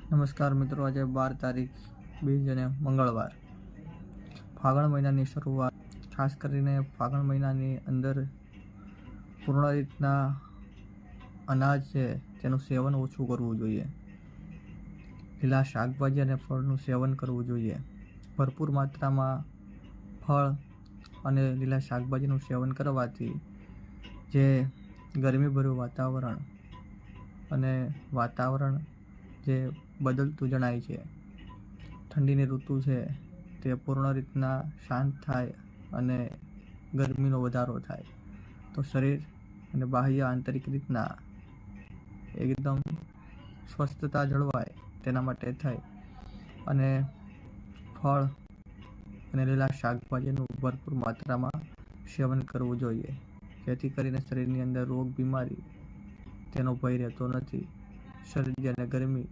નમસ્કાર મિત્રો, આજે 12 તારીખ બીજ અને મંગળવાર. ફાગણ મહિનાની શરૂઆત. ખાસ કરીને ફાગણ મહિનાની અંદર પૂર્ણ રીતના અનાજ છે તેનું સેવન ઓછું કરવું જોઈએ. લીલા શાકભાજી અને ફળનું સેવન કરવું જોઈએ. ભરપૂર માત્રામાં ફળ અને લીલા શાકભાજીનું સેવન કરવાથી જે ગરમીભર્યું વાતાવરણ અને વાતાવરણ જે બદલતું જણાય છે, ઠંડીની ઋતુ છે તે પૂર્ણ રીતના શાંત થાય અને ગરમીનો વધારો થાય તો શરીર અને બાહ્ય આંતરિક રીતના એકદમ સ્વસ્થતા જળવાય તેના માટે થાય અને ફળ અને લીલા શાકભાજીનું ભરપૂર માત્રામાં સેવન કરવું જોઈએ, જેથી કરીને શરીરની અંદર રોગ બીમારી તેનો ભય રહેતો નથી. શરદી અને ગરમી